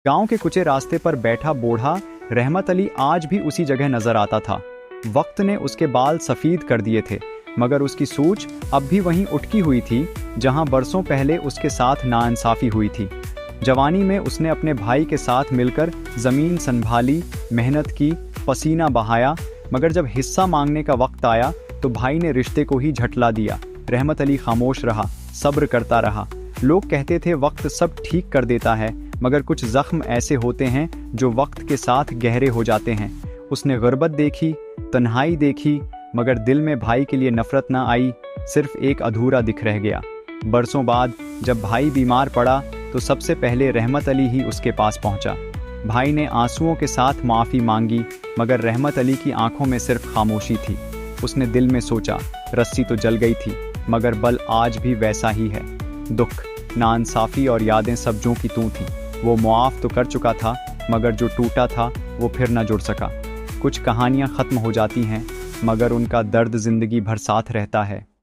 गांव के कुचे रास्ते पर बैठा बूढ़ा रहमत अली आज भी उसी जगह नजर आता था। वक्त ने उसके बाल सफ़ेद कर दिए थे, मगर उसकी सोच अब भी वहीं उटकी हुई थी जहां बरसों पहले उसके साथ नाइंसाफ़ी हुई थी। जवानी में उसने अपने भाई के साथ मिलकर ज़मीन संभाली, मेहनत की, पसीना बहाया, मगर जब हिस्सा मांगने का वक्त आया तो भाई ने रिश्ते को ही झटला दिया। रहमत अली खामोश रहा, सब्र करता रहा। लोग कहते थे वक्त सब ठीक कर देता है, मगर कुछ ज़ख्म ऐसे होते हैं जो वक्त के साथ गहरे हो जाते हैं। उसने गुर्बत देखी, तन्हाई देखी, मगर दिल में भाई के लिए नफ़रत ना आई, सिर्फ एक अधूरा दिख रह गया। बरसों बाद जब भाई बीमार पड़ा तो सबसे पहले रहमत अली ही उसके पास पहुंचा। भाई ने आंसुओं के साथ माफ़ी मांगी, मगर रहमत अली की आंखों में सिर्फ खामोशी थी। उसने दिल में सोचा, रस्सी तो जल गई थी, मगर बल आज भी वैसा ही है। दुख, नाइंसाफ़ी और यादें सब जो की तू थी। वो मुआफ़ तो कर चुका था, मगर जो टूटा था वो फिर न जुड़ सका। कुछ कहानियाँ ख़त्म हो जाती हैं, मगर उनका दर्द ज़िंदगी भर साथ रहता है।